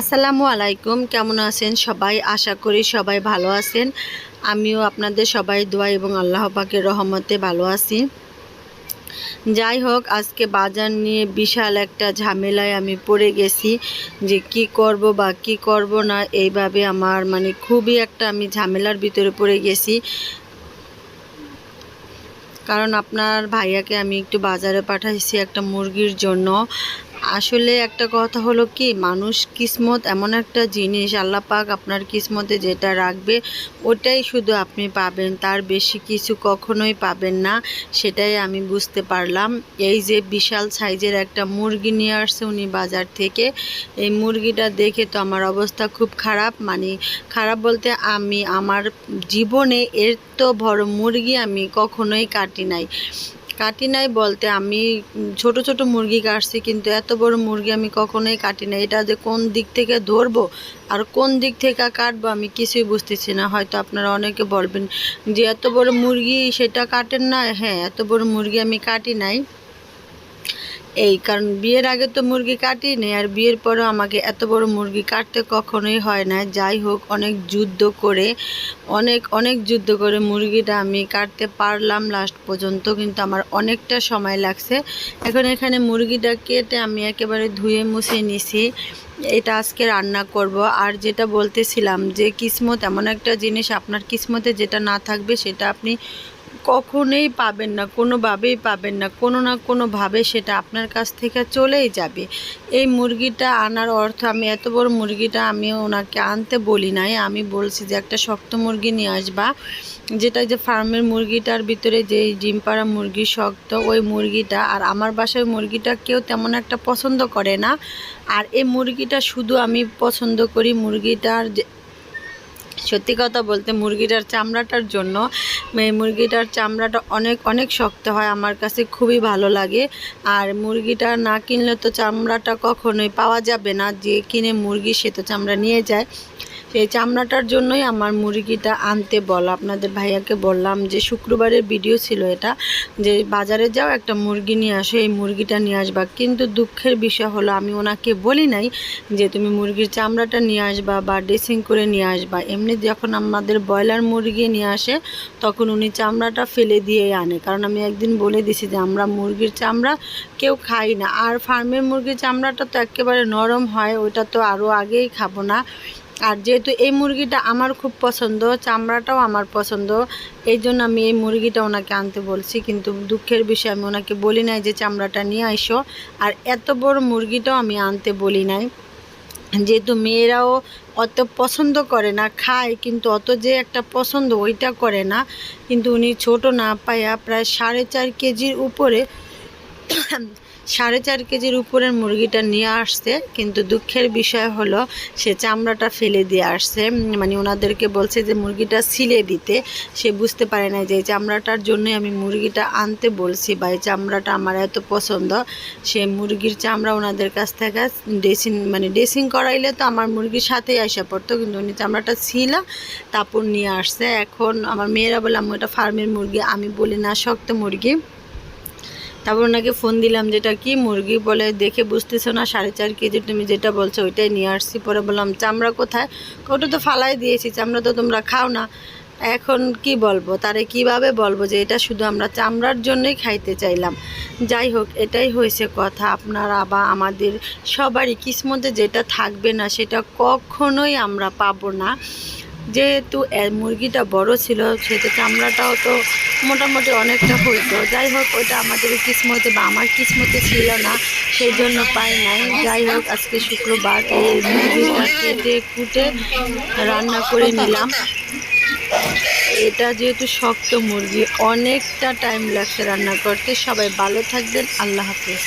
আসসালামু আলাইকুম। কেমন আছেন সবাই? আশা করি সবাই ভালো আছেন। আমিও আপনাদের সবাই দোয়া এবং আল্লাহ পাকের রহমতে ভালো আছি। যাই হোক, আজকে বাজার নিয়ে বিশাল একটা ঝামেলায় আমি পড়ে গেছি যে কি করব বা কি করব না, এইভাবে আমার খুবই একটা আমি ঝামেলার ভিতরে পড়ে গেছি। কারণ আপনার ভাইয়াকে আমি একটু বাজারে পাঠাইছি একটা মুরগির জন্য। আসলে একটা কথা হলো কি, মানুষ কিসমত এমন একটা জিনিস, আল্লাহ পাক আপনার কিসমতে যেটা রাখবে ওটাই শুধু আপনি পাবেন, তার বেশি কিছু কখনোই পাবেন না। সেটাই আমি বুঝতে পারলাম। এই যে বিশাল সাইজের একটা মুরগি নিয়ে আসছে উনি বাজার থেকে, এই মুরগিটা দেখে তো আমার অবস্থা খুব খারাপ। খারাপ বলতে আমি আমার জীবনে এর তো বড় মুরগি আমি কখনোই কাটি নাই বলতে আমি ছোট ছোট মুরগি কাটছি, কিন্তু এত বড় মুরগি আমি কখনোই কাটি নাই। এটা যে কোন দিক থেকে ধরবো আর কোন দিক থেকে কাটবো আমি কিছুই বুঝতেছি না। হয়তো আপনারা অনেকে বলবেন যে এত বড় মুরগি সেটা কাটেন না। হ্যাঁ, এত বড় মুরগি আমি কাটি নাই, এই কারণ বিয়ের আগে তো মুরগি কাটি নেই, আর বিয়ের পরেও আমাকে এত বড় মুরগি কাটতে কখনোই হয় না। যাই হোক, অনেক যুদ্ধ করে মুরগিটা আমি কাটতে পারলাম লাস্ট পর্যন্ত, কিন্তু আমার অনেকটা সময় লাগছে। এখন এখানে মুরগিটা কেটে আমি একেবারে ধুয়ে মুছে নিছি। এটা আজকে রান্না করব। আর যেটা বলতেছিলাম যে কিসমত এমন একটা জিনিস, আপনার কিসমতে যেটা না থাকবে সেটা আপনি কখনোই পাবেন না, কোনোভাবেই পাবেন না। কোনো না কোনোভাবে সেটা আপনার কাছ থেকে চলেই যাবে। এই মুরগিটা আনার অর্থ, আমি এত বড় মুরগিটা আমি ওনাকে আনতে বলি নাই, আমি বলছি যে একটা শক্ত মুরগি নিয়ে আসবা, যেটা যে ফার্মের মুরগিটার ভিতরে যে ডিম পাড়া মুরগি শক্ত, ওই মুরগিটা। আর আমার বাসায় মুরগিটা কেউ তেমন একটা পছন্দ করে না, আর এই মুরগিটা শুধু আমি পছন্দ করি মুরগিটার সত্যি কথা বলতে মুরগিটার চামড়াটার জন্য। মুরগিটার চামড়াটা অনেক অনেক শক্ত হয়, আমার কাছে খুবই ভালো লাগে। আর মুরগিটা না কিনলে তো চামড়াটা কখনোই পাওয়া যাবে না, যে কিনে মুরগি সে তো চামড়া নিয়ে যায়। সেই চামড়াটার জন্যই আমার মুরগিটা আনতে বলা। আপনাদের ভাইয়াকে বললাম যে শুক্রবারের ভিডিও ছিল এটা, যে বাজারে যাও একটা মুরগি নিয়ে আসো, এই মুরগিটা নিয়ে আসবা। কিন্তু দুঃখের বিষয় হলো আমি ওনাকে বলি নাই যে তুমি মুরগির চামড়াটা নিয়ে আসবা বা ড্রেসিং করে নিয়ে আসবা। এমনি যখন আমাদের ব্রয়লার মুরগি নিয়ে আসে তখন উনি চামড়াটা ফেলে দিয়েই আনে, কারণ আমি একদিন বলে দিছি যে আমরা মুরগির চামড়া কেউ খাই না। আর ফার্মের মুরগির চামড়াটা তো একেবারে নরম হয়, ওইটা তো আরও আগেই খাবো না। আর যেহেতু এই মুরগিটা আমার খুব পছন্দ, চামড়াটাও আমার পছন্দ, এই জন্য আমি এই মুরগিটা ওনাকে আনতে বলছি। কিন্তু দুঃখের বিষয় আমি ওনাকে বলি নাই যে চামড়াটা নিয়ে আইসো, আর এত বড় মুরগিটাও আমি আনতে বলি নাই। যেহেতু মেয়েরাও অত পছন্দ করে না, খায় কিন্তু অত যে একটা পছন্দ ওইটা করে না। কিন্তু উনি ছোট না পাইয়া প্রায় 4.5 কেজির উপরে 4.5 কেজির উপরের মুরগিটা নিয়ে আসছে। কিন্তু দুঃখের বিষয় হলো সে চামড়াটা ফেলে দিয়ে আসছে, ওনাদেরকে বলছে যে মুরগিটা ছিলে দিতে। সে বুঝতে পারে না যে এই চামড়াটার জন্যই আমি মুরগিটা আনতে বলছি, বা এই চামড়াটা আমার এত পছন্দ। সে মুরগির চামড়া ওনাদের কাছ থেকে ড্রেসিং করাইলে তো আমার মুরগির সাথেই আসা পড়তো, কিন্তু উনি চামড়াটা ছিল তারপর নিয়ে আসছে। এখন আমার মেয়েরা বলে আমি ওটা ফার্মের মুরগি, আমি বলি না শক্ত মুরগি। তারপর ওনাকে ফোন দিলাম, যেটা কি মুরগি, বলে দেখে বুঝতেছো না 4.5 কেজি, তুমি যেটা বলছো ওইটাই নিয়ে আসছি। পরে বললাম চামড়া কোথায়? ওটা তো ফালাই দিয়েছি, চামড়া তো তোমরা খাও না। এখন কি বলবো তারে, কিভাবে বলবো যে এটা শুধু আমরা চামড়ার জন্যই খাইতে চাইলাম। যাই হোক, এটাই হয়েছে কথা। আপনারা বা আমাদের সবারই কিসমতে যেটা থাকবে না সেটা কখনোই আমরা পাবো না। যেহেতু মুরগিটা বড় ছিল, সেটা চামড়াটাও তো মোটামুটি অনেকটা হইতো। যাই হোক, ওটা আমাদের কিসমতে বা আমার কিসমতে ছিল না, সেই জন্য পাই নাই। যাই হোক, আজকে শুক্রবার, এই মুরগিটা কেটে কুটে রান্না করে নিলাম। এটা যেহেতু শক্ত মুরগি, অনেকটা টাইম লাগছে রান্না করতে। সবাই ভালো থাকবেন, আল্লাহ হাফেজ।